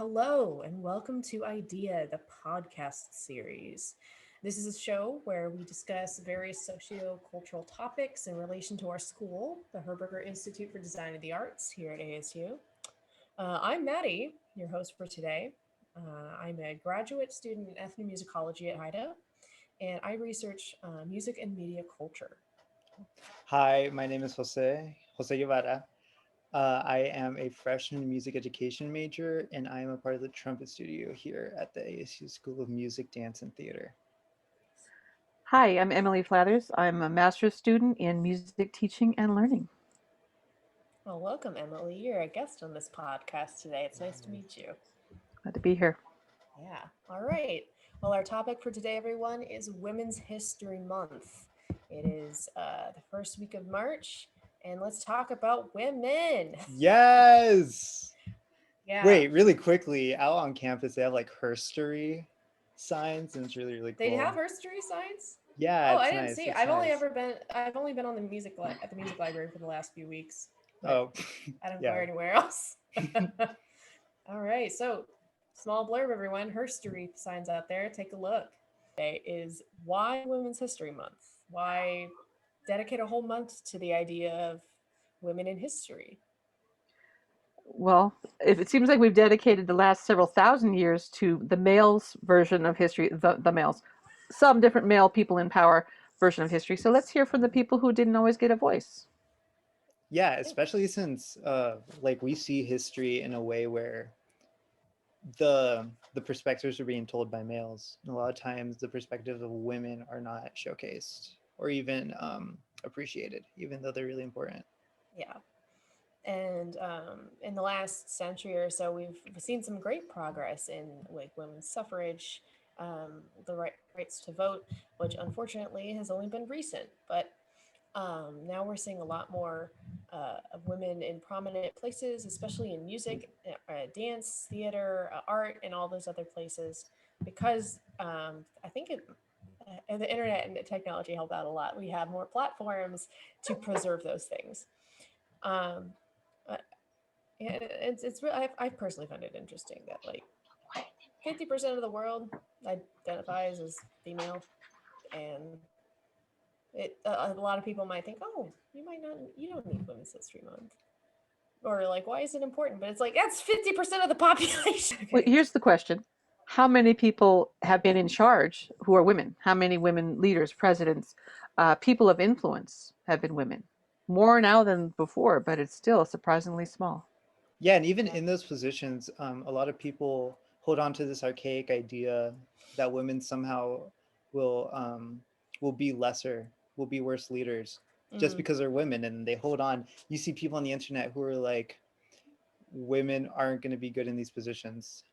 Hello, and welcome to Idea, the podcast series. This is a show where we discuss various socio-cultural topics in relation to our school, the Herberger Institute for Design and the Arts here at ASU. I'm Maddie, your host for today. I'm a graduate student in ethnomusicology at HIDA, and I research music and media culture. Hi, my name is Jose Guevara. I am a freshman music education major, and I am a part of the trumpet studio here at the ASU School of Music, Dance, and Theater. Hi, I'm Emily Flathers. I'm a master's student in music teaching and learning. Well, welcome, Emily. You're a guest on this podcast today. It's nice to meet you. Glad to be here. Yeah. All right. Well, our topic for today, everyone, is Women's History Month. It is the first week of March, and let's talk about women. Yes! Yeah. Wait, really quickly, out on campus, they have like herstory signs, and it's really, really cool. They have herstory signs? Yeah, Oh, it's I didn't nice. see. It's I've only nice. ever been. I've only been on the at the music library for the last few weeks. Oh, I don't yeah. go anywhere else. All right. So, small blurb, everyone. Herstory signs out there. Take a look. Today is why Women's History Month. Why dedicate a whole month to the idea of women in history? Well, if it seems like we've dedicated the last several thousand years to the males' version of history, the males, some different male people in power version of history. So let's hear from the people who didn't always get a voice. Yeah, especially since like we see history in a way where the perspectives are being told by males. And a lot of times the perspectives of women are not showcased or even appreciated, even though they're really important. Yeah. And in the last century or so, we've seen some great progress in like women's suffrage, the rights to vote, which unfortunately has only been recent. But now we're seeing a lot more of women in prominent places, especially in music, dance, theater, art, and all those other places, because I think the internet and technology help out a lot. We have more platforms to preserve those things. Um, but yeah, it's really, I personally find it interesting that like 50% of the world identifies as female, and a lot of people might think, oh, you don't need Women's History Month, or like, why is it important? But it's like that's 50% of the population. Well, here's the question. How many people have been in charge who are women? How many women leaders, presidents, people of influence have been women? More now than before, but it's still surprisingly small. Yeah, and even in those positions, a lot of people hold on to this archaic idea that women somehow will um, will be lesser, will be worse leaders just Mm. because they're women, and they hold on. You see people on the internet who are like, women aren't going to be good in these positions.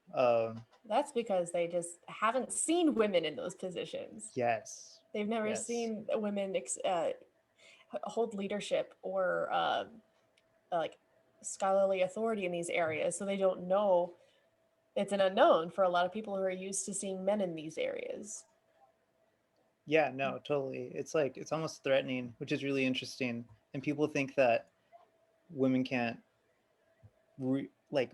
That's because they just haven't seen women in those positions. Yes, They've never yes. seen women hold leadership or like scholarly authority in these areas, so they don't know. It's an unknown for a lot of people who are used to seeing men in these areas. Yeah, no, totally. It's like it's almost threatening, which is really interesting. And people think that women can't like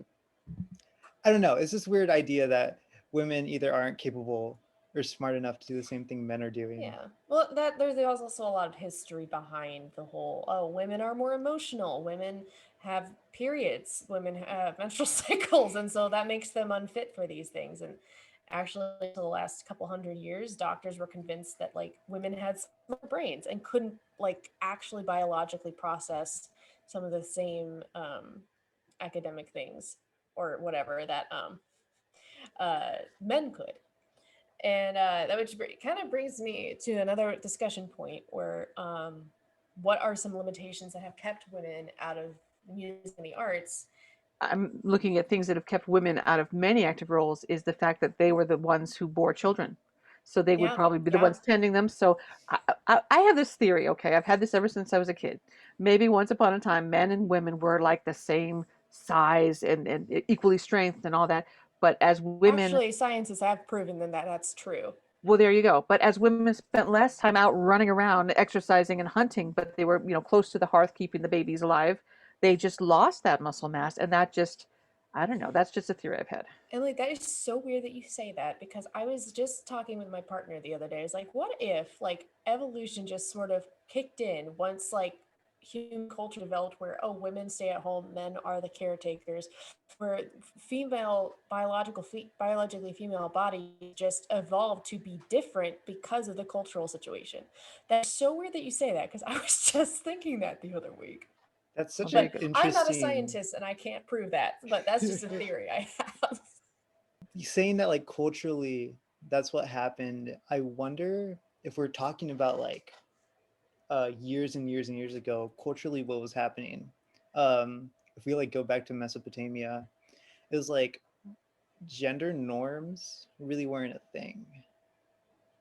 I don't know. It's this weird idea that women either aren't capable or smart enough to do the same thing men are doing. Yeah. Well, that there's also a lot of history behind the whole, oh, women are more emotional. Women have periods. Women have menstrual cycles, and so that makes them unfit for these things. And actually, for the last couple hundred years, doctors were convinced that like women had smaller brains and couldn't like actually biologically process some of the same academic things or whatever that men could. And that which kind of brings me to another discussion point where what are some limitations that have kept women out of music and the arts? I'm looking at things that have kept women out of many active roles is the fact that they were the ones who bore children. So they would Yeah, probably be the yeah. ones tending them. So I have this theory, okay? I've had this ever since I was a kid. Maybe once upon a time, men and women were like the same size and equally strength and all that. But as women, Actually, sciences have proven that that's true. well, there you go. But as women spent less time out running around, exercising and hunting, but they were, close to the hearth, keeping the babies alive, they just lost that muscle mass. And that just, I don't know. That's just a theory I've had. And like that is so weird that you say that because I was just talking with my partner the other day. It's like, what if like evolution just sort of kicked in once like human culture developed where oh women stay at home, men are the caretakers, where biologically female bodies just evolved to be different because of the cultural situation. That's so weird that you say that because I was just thinking that the other week. That's Well, such there an you But go. I'm not a interesting. scientist and I can't prove that. But that's just a theory I have. Saying that like culturally that's what happened. I wonder if we're talking about like years and years and years ago, culturally what was happening. If we like go back to Mesopotamia, it was like gender norms really weren't a thing.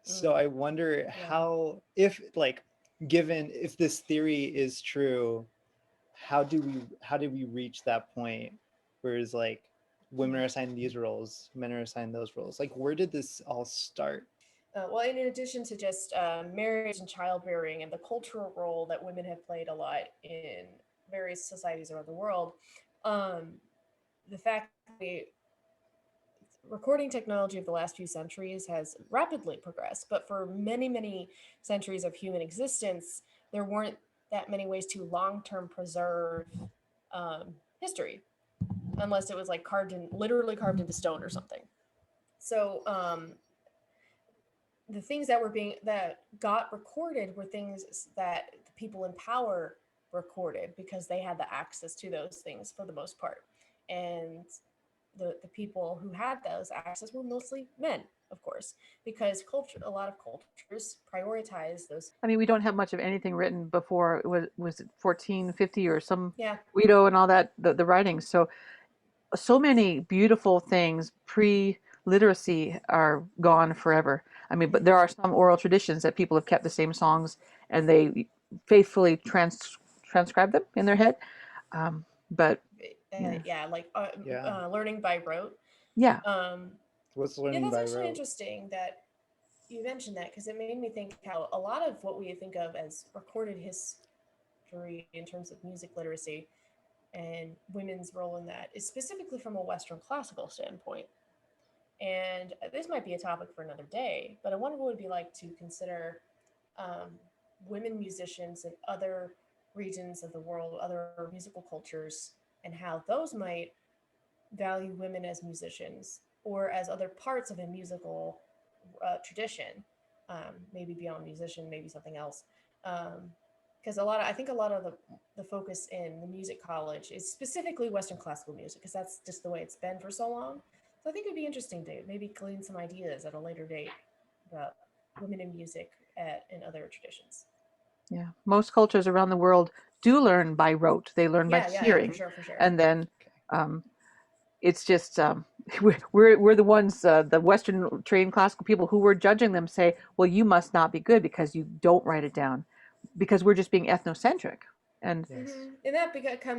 So Mm, I wonder yeah. how, if like, given if this theory is true, how did we reach that point where it's like women are assigned these roles, men are assigned those roles? Like, where did this all start? Well, in addition to just marriage and childbearing and the cultural role that women have played a lot in various societies around the world, um, the fact that the recording technology of the last few centuries has rapidly progressed, but for many, many centuries of human existence, there weren't that many ways to long term preserve history, unless it was like literally carved into stone or something. So the things that got recorded were things that the people in power recorded because they had the access to those things for the most part, and the people who had those access were mostly men, of course, because a lot of cultures prioritize those. I mean, we don't have much of anything written before was it 1450 or some Yeah. Guido and all that the writings. So so many beautiful things pre literacy are gone forever. I mean, but Mm-hmm. there are some oral traditions that people have kept the same songs and they faithfully transcribe them in their head. But yeah, Yeah, like Yeah. learning by rote. yeah. um What's yeah, learning that's by actually rote? interesting that you mentioned that because it made me think how a lot of what we think of as recorded history in terms of music literacy and women's role in that is specifically from a Western classical standpoint. And this might be a topic for another day, but I wonder what it would be like to consider um, women musicians in other regions of the world, other musical cultures, and how those might value women as musicians or as other parts of a musical tradition, maybe beyond musician, maybe something else. Because I think a lot of the focus in the music college is specifically Western classical music, because that's just the way it's been for so long. So I think it'd be interesting to maybe glean some ideas at a later date about women in music in other traditions. Yeah, most cultures around the world do learn by rote. They learn by Yeah, for hearing, Mm-hmm. sure, for sure. and then Okay. um, it's just we're the ones, the Western trained classical people who were judging them say, well, you must not be good because you don't write it down, because we're just being ethnocentric, and Yes. And that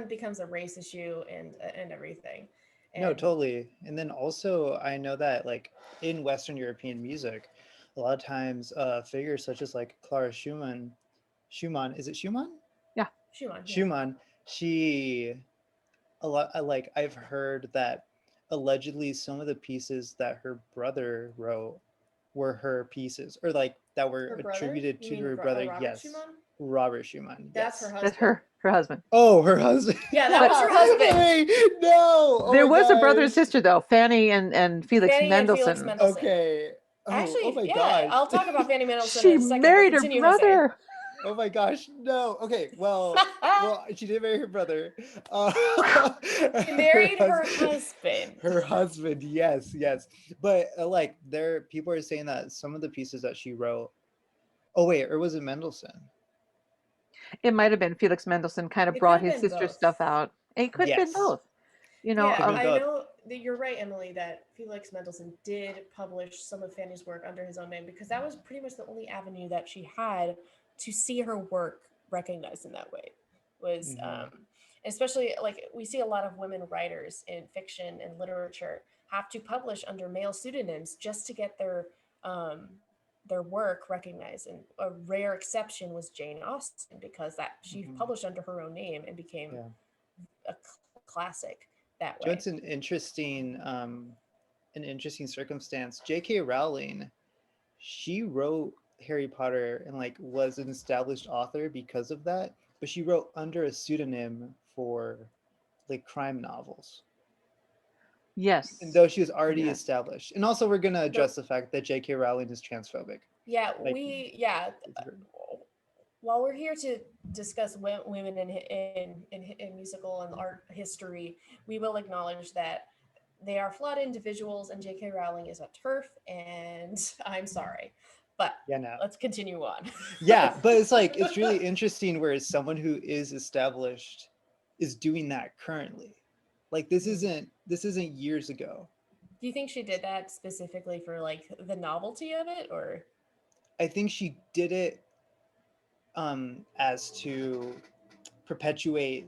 becomes a race issue and everything, No, and totally. And then also, I know that like in Western European music, a lot of times figures such as like Clara Schumann, is it Schumann? yeah, Schumann, yeah. Schumann, she a lot like I've heard that allegedly some of the pieces that her brother wrote were her pieces, or like that were Her brother? attributed You to mean her brother. Robert Yes, Schumann? Robert Schumann. That's her Yes. that's husband. her husband. Oh, her husband. Yeah, that But was her husband. Wait, no. Oh there my was a brother and gosh. sister though, Fanny and Felix Fanny and Felix Mendelssohn. Mendelssohn. Okay. Oh Actually, my yeah, gosh. I'll talk about Fanny Mendelssohn in She a second, but married her continue, Jose. brother. Oh my gosh. No. Okay. Well, she did marry her brother. Uh, She her married her husband. husband. Her husband. Yes, yes. But like, there, people are saying that some of the pieces that she wrote. Oh wait, or was it Mendelssohn? It might have been Felix Mendelssohn kind of It could brought have his been sister's both. stuff out. It could have been Yes, both. You know, could Yeah, have been I both. know that you're right, Emily, that Felix Mendelssohn did publish some of Fanny's work under his own name because that was pretty much the only avenue that she had to see her work recognized in that way. Was Hmm. especially like we see a lot of women writers in fiction and literature have to publish under male pseudonyms just to get their work recognized. And a rare exception was Jane Austen because that she Hmm. published under her own name and became Yeah. a classic. that You know, way. it's an interesting circumstance. J.K. Rowling, she wrote Harry Potter and like was an established author because of that, but she wrote under a pseudonym for like crime novels, even Yes. though she was already Yes. established. And also, we're gonna The address the fact that J.K. Rowling is transphobic. yeah, Like, while we're here to discuss women in musical and art history, we will acknowledge that they are flawed individuals, and J.K. Rowling is a turf, and I'm sorry, but yeah, no, let's continue on. yeah, but it's like it's really interesting where someone who is established is doing that currently. Like Mm. this isn't years ago. Do you think she did that specifically for like the novelty of it, or? I think she did it as to perpetuate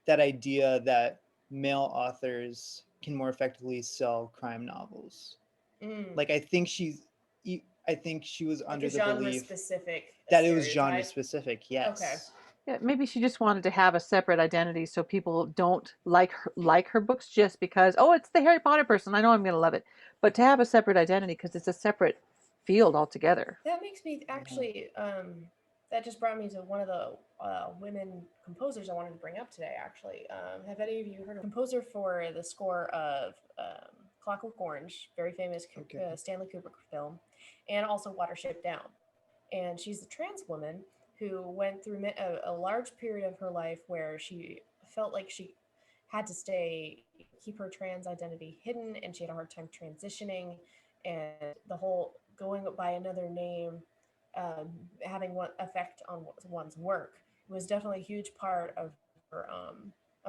that idea that male authors can more effectively sell crime novels. Mm. Like I think she was Like under a the genre belief specific that it was genre stereotype? specific. Okay. Yes. Yeah, maybe she just wanted to have a separate identity so people don't like her books just because, oh, it's the Harry Potter person. I know I'm going to love it. But to have a separate identity because it's a separate field altogether. That makes me Yeah. actually. That just brought me to one of the women composers I wanted to bring up today. Actually, have any of you heard of composer for the score of Clockwork Orange, very famous Okay. Stanley Kubrick film, and also Watership Down? And she's a trans woman who went through a large period of her life where she felt like she had to stay keep her trans identity hidden, and she had a hard time transitioning, and the whole going by another name having one effect on one's work was definitely a huge part of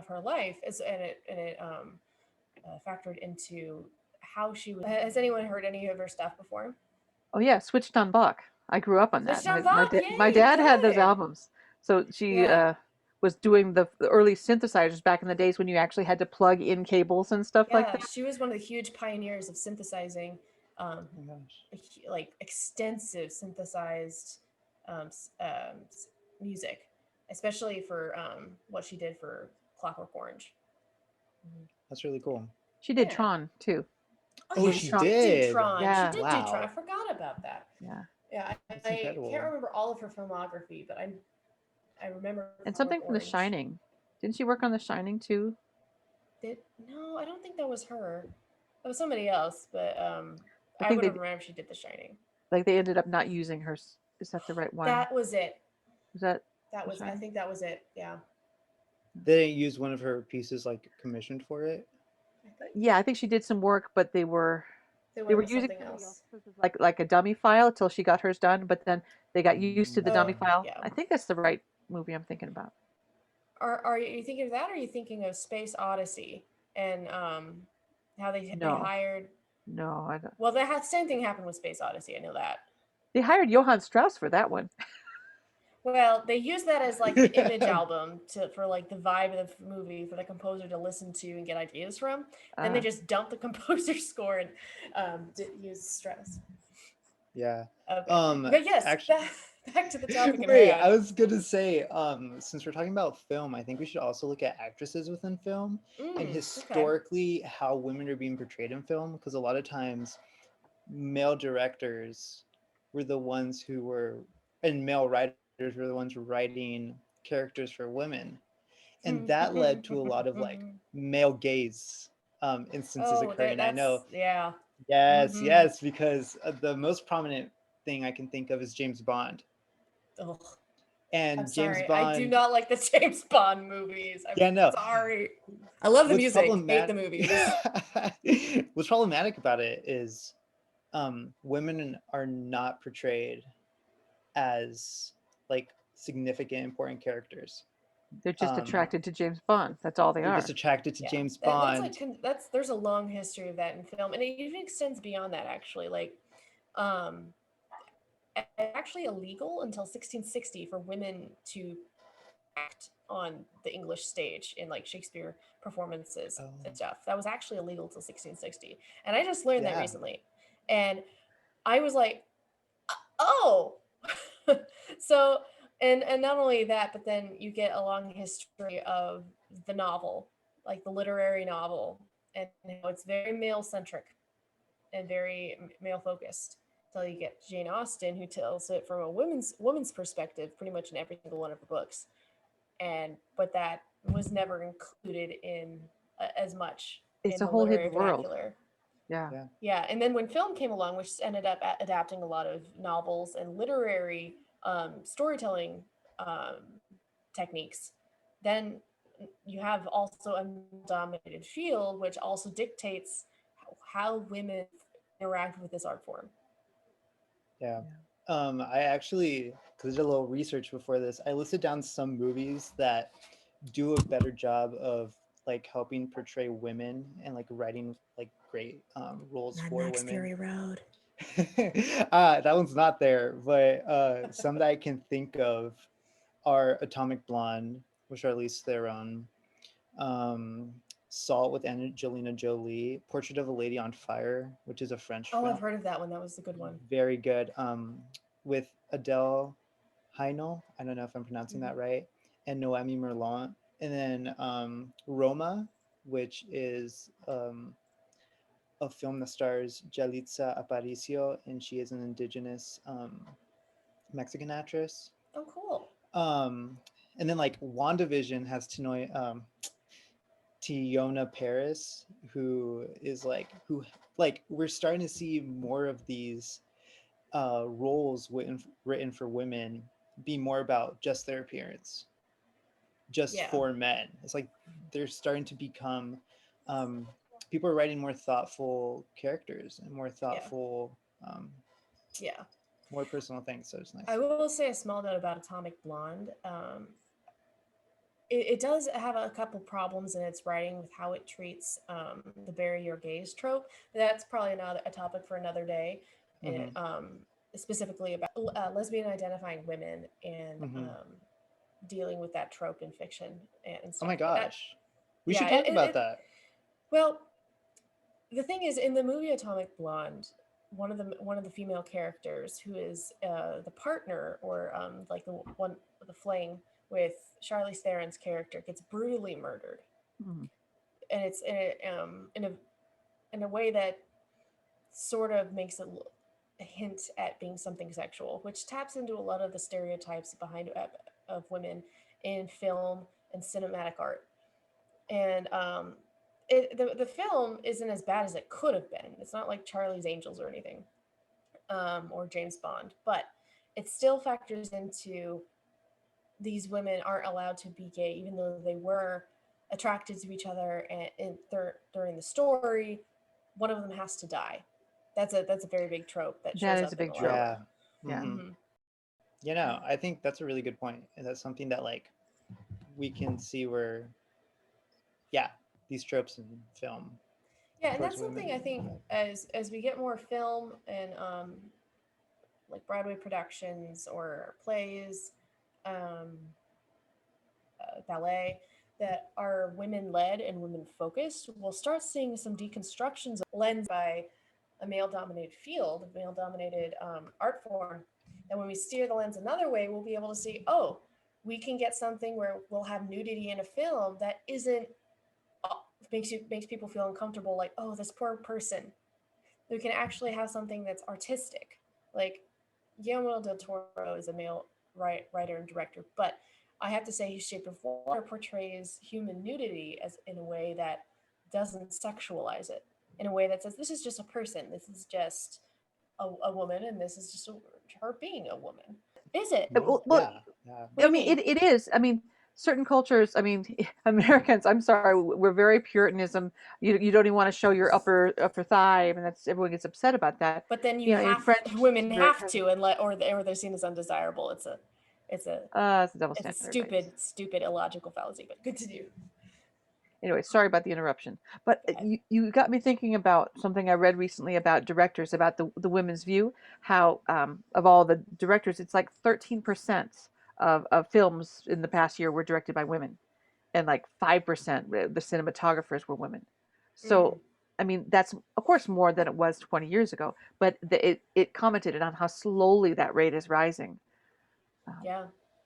her life, and it factored into how she was. Has anyone heard any of her stuff before? Oh yeah, switched on Bach. I grew up on that. Switched on Bach, My yay, dad had those good. albums. So she Yeah, was doing the early synthesizers back in the days when you actually had to plug in cables and stuff like yeah, that. she was one of the huge pioneers of synthesizing, um, Oh my gosh. like extensive synthesized um, music, especially for what she did for Clockwork Orange. Mhm. That's really cool. She did Yeah. Tron too. Oh Oh, yeah, Movie she she Tron. did do did. Tron. She Yeah, did do Tron. I Wow. forgot about that. yeah. Yeah, That's I can't incredible. remember all of her filmography, but I remember And Clockwork something from The Orange. Shining. Didn't she work on The Shining too? Did no, I don't think that was her. That was somebody else, but I I think would have they remembered she did The Shining. like they ended up not using her. Is that the right one? That was it. Was that That The was. I Shining? think that was it. Yeah. They didn't use one of her pieces like commissioned for it. I think Yeah, I think she did some work, but they they went were with using something somebody else. else's as like a dummy file till she got hers done. But then they got used to the dummy Oh file. yeah. I think that's the right movie I'm thinking about. Are you thinking of that, or are you thinking of Space Odyssey and how they No, hired? no, I don't. Well, the same thing happened with Space Odyssey. I know that. They hired Johann Strauss for that one. Well, they use that as like the image album to for like the vibe of the movie for the composer to listen to and get ideas from. Then they Uh, just dump the composer's score and use stress. Yeah. Okay, Um but yes, actually back to the topic in wait, I hand. was gonna say, since we're talking about film, I think we should also look at actresses within film and Okay. historically how women are being portrayed in film, because a lot of times male directors were the ones who were and male writers were the ones writing characters for women. And that led to a lot of like male gaze instances Oh, occurring. I that's know. yeah. Yes, Mm-hmm. yes, because the most prominent thing I can think of is James Bond. Ugh. I'm And James sorry. I do Bond, not like the James Bond movies. I'm yeah, no. sorry. I love the What's music. Hate the problematic? movies. What's problematic about it is women are not portrayed as like significant important characters. they're just Um, attracted to James Bond. That's all they they're just are. attracted to Yeah, James that's like Bond. that's there's a long history of that in film, and it even extends beyond that. Actually, like, um, actually illegal until 1660 for women to act on the English stage in like Shakespeare performances Oh, and stuff. That was actually illegal till 1660, and I just learned that yeah. recently, and I was like, oh, so and not only that, but then you get a long history of the novel. like the literary novel, and how it's very male centric and very male focused. Until you get Jane Austen, who tells it from a woman's perspective, pretty much in every single one of her books. And but that was never included in as much It's in a the whole literary hidden world. vernacular. Yeah. Yeah. Yeah, and then when film came along, which ended up adapting a lot of novels and literary storytelling techniques, then you have also a dominated field, which also dictates how women interact with this art form. Yeah. Yeah. I actually, because I did a little research before this, I listed down some movies that do a better job of like helping portray women and like writing like great roles Mad for Max women. Fury Road. That one's not there, but some that I can think of are Atomic Blonde, which are at least their own. Um, Salt with Angelina Jolie, Portrait of a Lady on Fire, which is a French Oh, film, I've heard of that one. That was a good one. very good. With Adele Haenel, I don't know if I'm pronouncing Mm-hmm. that right, and Noemi Merlant, and then Roma, which is a film that stars Jalitza Aparicio, and she is an indigenous Mexican actress. Oh, cool. Um, and then like WandaVision has Tiona Paris, who is like we're starting to see more of these roles written for women be more about just their appearance, just Yeah, for men. It's like they're starting to become um, people are writing more thoughtful characters and more yeah, thoughtful, um, yeah. more personal things. So it's I nice. will say a small note about Atomic Blonde. It does have a couple problems in its writing with how it treats the bury your gays trope. That's probably not a topic for another day. And Hmm. specifically about lesbian identifying women and Hmm. dealing with that trope in fiction and Oh stuff. my But that, gosh, we should yeah, talk about it that. well, the thing is, in the movie Atomic Blonde, one of the female characters who is the partner or like the fling with Charlize Theron's character gets brutally murdered, Mm. and it's in a way that sort of makes it a hint at being something sexual, which taps into a lot of the stereotypes behind of women in film and cinematic art. And the film isn't as bad as it could have been. It's not like Charlie's Angels or anything, or James Bond, but it still factors into these women aren't allowed to be gay, even though they were attracted to each other. And during the story, one of them has to die. That's a very big trope that That shows is a up in big a lot of trope. Yeah. them. Yeah. Hmm. Hmm. You know, I think that's a really good point, and that's something that like we can see where, yeah, these tropes in film Yeah, and towards that's something I women. think as we get more film and like Broadway productions or plays, um, ballet that are women led and women focused, we'll start seeing some deconstructions of lens by a male dominated field, a male dominated art form. And when we steer the lens another way, we'll be able to see, oh, we can get something where we'll have nudity in a film that isn't uh, makes people feel uncomfortable, like, oh, this poor person. We can actually have something that's artistic. Like Guillermo del Toro is a male writer and director, but I have to say his Shape of Water portrays human nudity as in a way that doesn't sexualize it, in a way that says this is just a person, this is just a woman, and this is just her being a woman. Is it? No, Well, yeah, yeah, What do I you mean, mean? it is. I mean, certain cultures. I mean, Americans. I'm sorry, we're very Puritanism. You don't even want to show your upper thigh. I mean, that's everyone gets upset about that. But then you You know, in have French, women very have to, and or they're seen as undesirable. It's a it's a double it's a standard, I guess. stupid illogical fallacy, but good to do. Anyway, sorry about the interruption. But God. you got me thinking about something I read recently about directors, about the women's view. How of all the directors, it's like 13% of films in the past year were directed by women, and like 5% the cinematographers were women. Mm, So I mean that's of course more than it was 20 years ago, but it commented on how slowly that rate is rising. Um, yeah.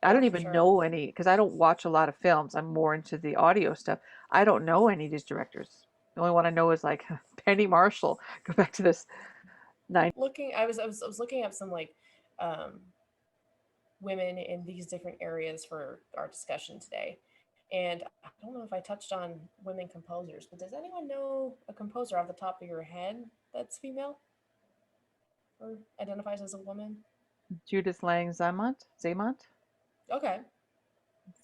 I Oh, don't for even sure. know any because I don't watch a lot of films. I'm more into the audio stuff. I don't know any of these directors. The only one I know is like Penny Marshall. Go back to this nine. I was looking up some like um, women in these different areas for our discussion today, and I don't know if I touched on women composers, but does anyone know a composer off the top of your head that's female or identifies as a woman? Judith Lang Zamont. Zamont. Okay.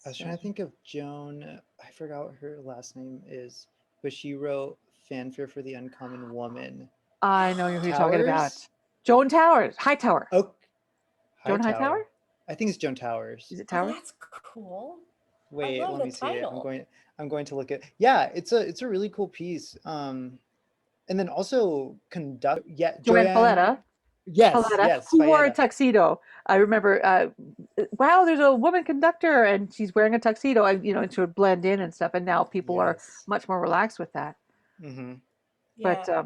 I was trying to think of Joan. I forgot what her last name is, but she wrote Fanfare for the Uncommon Woman. I know who you're talking about. Towers? Joan Towers. Hightower. Oh, Joan Hightower. Hightower. I think it's Joan Towers. Is it Oh, Towers? that's cool. I Wait, love let the me see. title. I'm going to look at. Yeah, it's a really cool piece. And then also conduct. Yeah, Joanne Joanne. Falletta. Yes, Falletta, yes, who wore a Fayetta. tuxedo. I remember, wow, there's a woman conductor and she's wearing a tuxedo, and to blend in and stuff. And now people are Yes. much more relaxed with that. Mm-hmm. But, Yeah.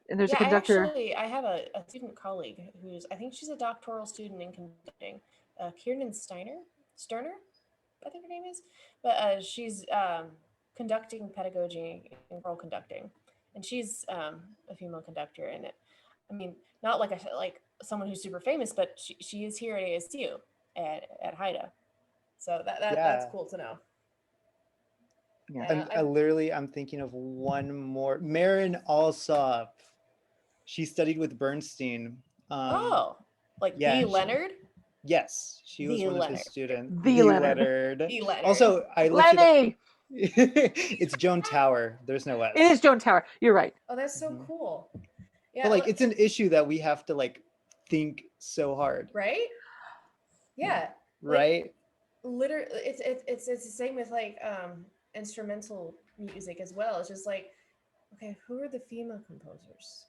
and there's a Yeah, conductor. I have a student colleague who's, I think she's a doctoral student in conducting, Kiernan Sterner, I think her name is, but she's conducting pedagogy and choral conducting, and she's a female conductor. And I mean, not like like someone who's super famous, but she is here at ASU at HIDA, so that's Yeah. cool to know. Yeah. And I literally I'm thinking of one more. Marin Alsop. She studied with Bernstein. Um, oh, like yeah, yes, she was The one of his Leonard, students. The The Leonard. Leonard. the Leonard. Also, I looked it up. Lenny! It's Joan Tower. There's no It is S. Joan Tower. You're right. Oh, that's so Mhm. cool. But Yeah, like, it's an issue that we have to like think so hard, right? Yeah, like right? literally, it's the same with like instrumental music as well. It's just like, okay, who are the female composers?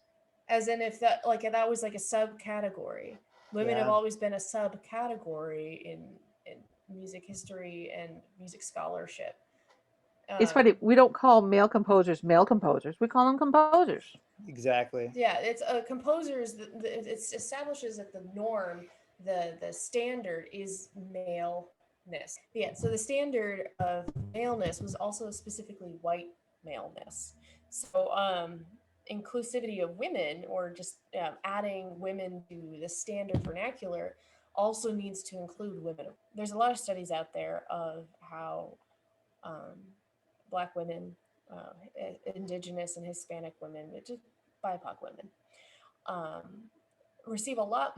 As in, if that was like a subcategory. Women have Yeah. always been a subcategory in music history and music scholarship. It's funny. Um, We don't call male composers male composers. We call them composers. Exactly. yeah, it's composers. It establishes that the norm, the standard is maleness. Yeah, so the standard of maleness was also specifically white maleness. So inclusivity of women, or just adding women to the standard vernacular, also needs to include women. There's a lot of studies out there of how um, Black women, Indigenous and Hispanic women, just BIPOC women, um, receive a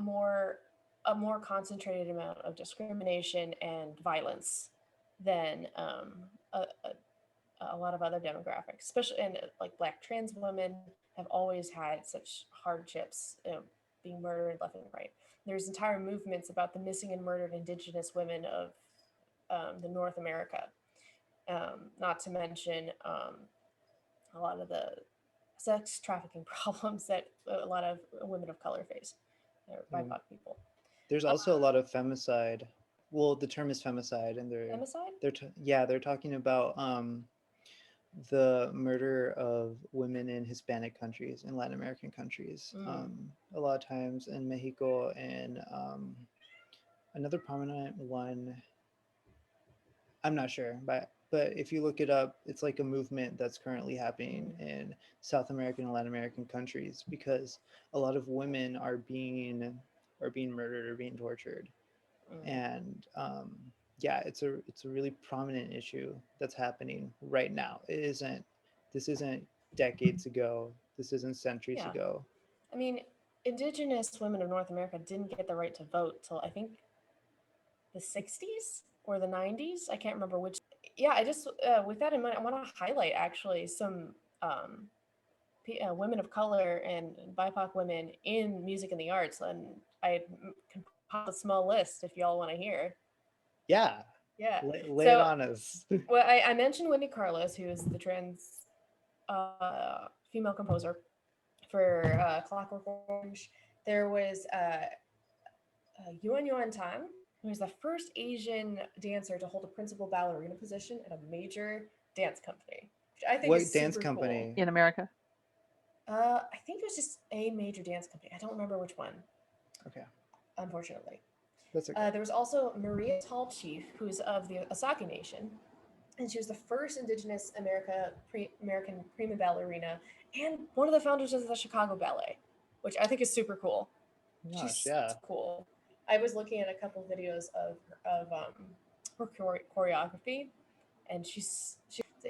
more concentrated amount of discrimination and violence than a lot of other demographics, especially, and like Black trans women have always had such hardships, being murdered left and right. There's entire movements about the missing and murdered Indigenous women of the North America, not to mention a lot of the sex trafficking problems that a lot of women of color face, or Mm. BIPOC people. There's Uh, also a lot of femicide. Well, the term is femicide, and Femicide? they're talking about the murder of women in Hispanic countries and Latin American countries. Mm. A lot of times in Mexico, and another prominent one, I'm not sure, but if you look it up, it's like a movement that's currently happening Mm. in South American and Latin American countries because a lot of women are being murdered or being tortured. Mm. And yeah, it's a really prominent issue that's happening right now. This isn't decades ago. This isn't centuries Yeah. ago. I mean, Indigenous women of North America didn't get the right to vote till I think the 60s or the 90s. I can't remember which. Yeah, I just, with that in mind, I want to highlight actually some um, women of color and BIPOC women in music and the arts. And I can pop a small list if y'all want to hear. Yeah, Yeah. lay it So, on us. well, I mentioned Wendy Carlos, who is the trans female composer for Clockwork Orange. There was Yuan Yuan Tan, who is the first Asian dancer to hold a principal ballerina position at a major dance company, which I think What is dance super cool. company? In America. I think it was just a major dance company. I don't remember which one, Okay. unfortunately. That's okay. There was also Maria Tall Chief, who's of the Osage Nation, and she was the first Indigenous American prima ballerina and one of the founders of the Chicago Ballet, which I think is super cool. Gosh, She's yeah. so cool. I was looking at a couple of videos of her choreography, and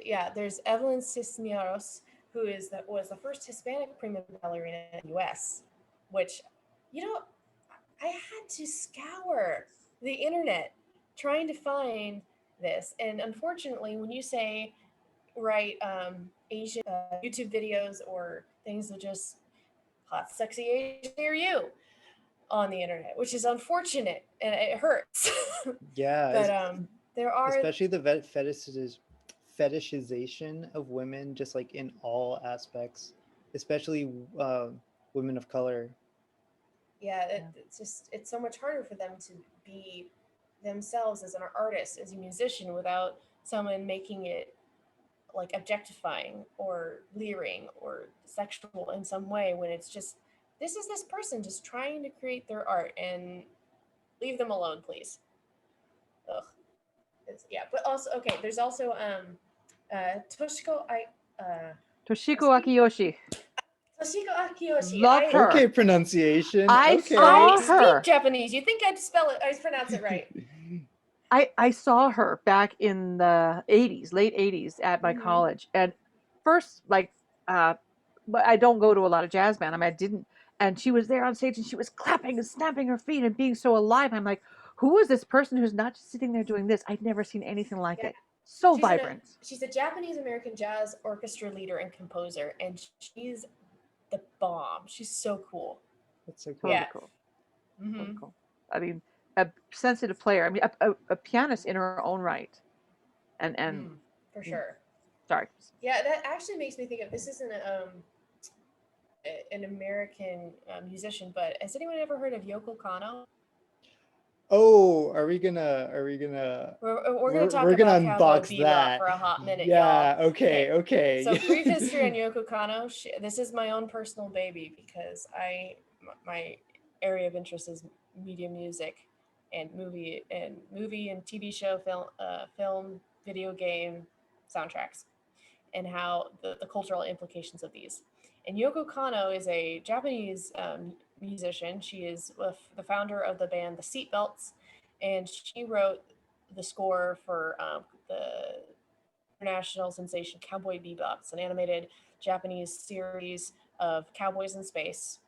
yeah. There's Evelyn Cisneros, who was the first Hispanic prima ballerina in the U.S., which, you know, I had to scour the internet trying to find this, and unfortunately, when you say write Asian YouTube videos or things that just hot, sexy Asian near you on the internet, which is unfortunate and it hurts. Yeah, But there are, especially the fetishization of women, just like in all aspects, especially women of color. yeah, Yeah. it's so much harder for them to be themselves as an artist, as a musician, without someone making it like objectifying or leering or sexual in some way, when it's just this is this person just trying to create their art, and leave them alone, please. Ugh. Yeah, but also okay. There's also Toshiko I Toshiko Toshiko Akiyoshi. Toshiko Akiyoshi, and Love Okay, her. pronunciation. I Okay. I saw speak her. Japanese. You think I'd spell it? I'd pronounce it right. I saw her back in the 80s, late 80s at my Mm-hmm. college. And first, like, but I don't go to a lot of jazz band. I mean, I didn't. And she was there on stage and she was clapping and snapping her feet and being so alive. I'm like, who is this person who's not just sitting there doing this? I'd never seen anything like Yeah, it. So she's an vibrant. she's a Japanese American jazz orchestra leader and composer, and she's the bomb. She's so cool. That's so Totally Yeah. cool. cool. Totally Mm-hmm. cool. I mean, a sensitive player. I mean, a pianist in her own right. And Mm, for sure. sorry. Yeah, that actually makes me think of this isn't an American musician, but has anyone ever heard of Yoko Kano? Oh, are we gonna We're going to talk we're gonna about Cowboy unbox Bebop that? for a hot minute, y'all. Yeah, okay, Okay, okay. so brief history on Yoko Kano. This is my own personal baby because my area of interest is media music and movie and TV show, film, video game soundtracks, and how the cultural implications of these. And Yoko Kano is a Japanese musician. She is the founder of the band The Seatbelts, and she wrote the score for the international sensation Cowboy Bebop. It's an animated Japanese series of cowboys in space.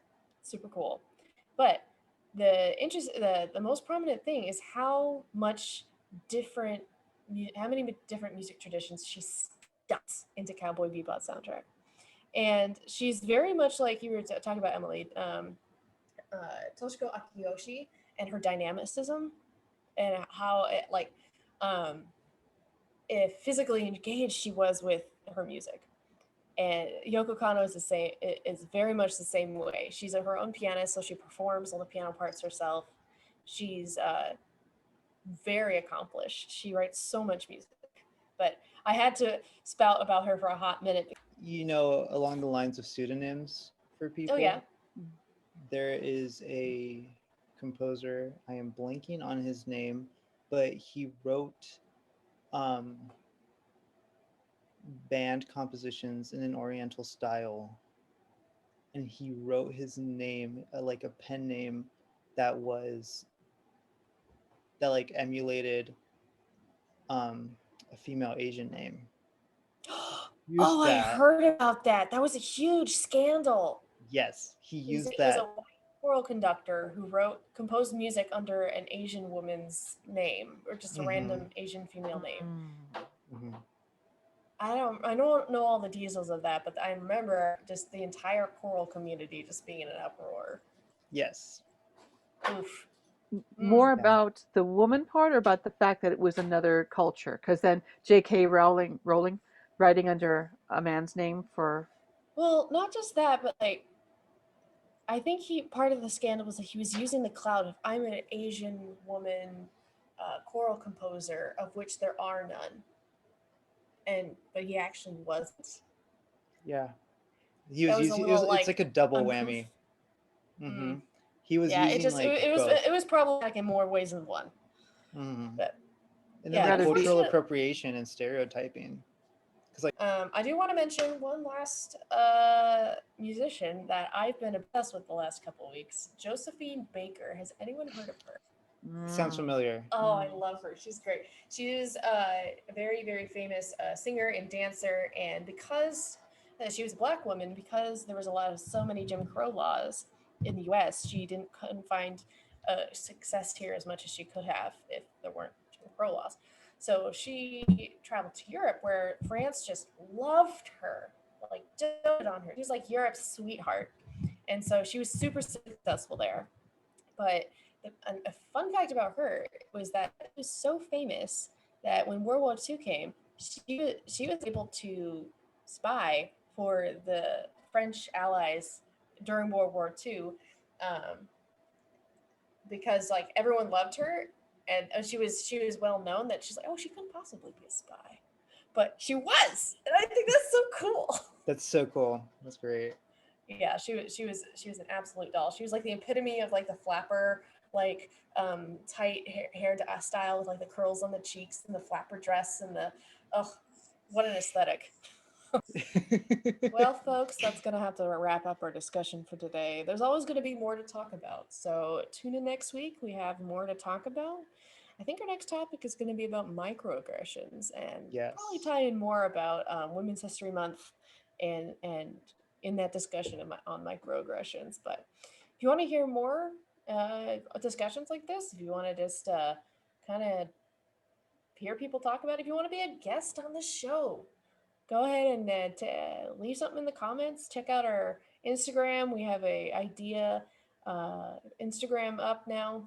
Super cool. But the most prominent thing is different how many different music traditions she stuffs into Cowboy Bebop soundtrack. And she's very much like you were talking about, Emily, Toshiko Akiyoshi, and her dynamicism, and how it like um, if physically engaged she was with her music. And Yoko Kano is the same. Is very much the same way. She's her own pianist, so she performs all the piano parts herself. She's very accomplished. She writes so much music. But I had to spout about her for a hot minute. Along the lines of pseudonyms for Oh yeah. people, there is a composer, I am blanking on his name, but he wrote um band compositions in an oriental style, and he wrote his name, like a pen name that was that like emulated a female Asian name. Oh, Used I that. heard about that. That was a huge scandal. Yes, he used It was a that. white choral conductor who composed music under an Asian woman's name, or just a Mm-hmm. random Asian female name. Mm. Mm-hmm. I don't know all the details of that, but I remember just the entire choral community just being in an uproar. Yes. Oof. Mm. More Yeah. about the woman part or about the fact that it was another culture? Because then J.K. Rowling, writing under a man's name for. Well, not just that, but like I think he part of the scandal was that he was using the cloud of I'm an Asian woman choral composer, of which there are none, and but he actually wasn't. Yeah. He That was was a using little it's like like a double uncouth. whammy. Mm-hmm. Mm. he was Yeah, it using just like both. it was problematic in more ways than one. Mhm. But And then yeah, like Rather deep. cultural unfortunately, appropriation and stereotyping. Because like I do want to mention one last musician that I've been obsessed with the last couple of weeks. Josephine Baker. Has anyone heard of her? sounds Mm. familiar. Oh, I love her. She's great. She's a very, very famous singer and dancer. And because she was a black woman, because there was a lot of so many Jim Crow laws in the U.S., she couldn't find success here as much as she could have if there weren't Jim Crow laws. So she traveled to Europe, where France just loved her, like doted on her. She was like Europe's sweetheart, and so she was super successful there. But a fun fact about her was that she was so famous that when World War II came, she was able to spy for the French allies during World War II, um, because like everyone loved her, and she was well known that she's like, oh, she couldn't possibly be a spy, but she was, and I think that's so cool. That's so cool. That's great. Yeah, she was an absolute doll. She was like the epitome of like the flapper, like tight hair style with like the curls on the cheeks and the flapper dress and the oh, what an aesthetic. Well, folks, that's gonna have to wrap up our discussion for today. There's always gonna be more to talk about, so tune in next week. We have more to talk about. I think our next topic is going to be about microaggressions, and probably Yes. tie in more about Women's History Month, and in that discussion on microaggressions. But if you want to hear more discussions like this, if you want to just kind of hear people talk about it, if you want to be a guest on the show, go ahead and leave something in the comments. Check out our Instagram. We have a idea Instagram up now,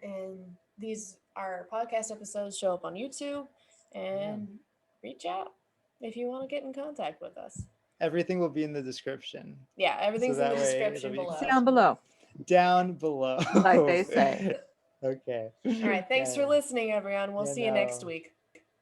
and these our podcast episodes show up on YouTube. Yeah. And reach out if you want to get in contact with us. Everything will be in the description. Yeah, So everything's in the that way it'll description be below. Down below, down below. like they say. Okay. All right, thanks for Yeah. listening, everyone. We'll Yeah, see you next no. week.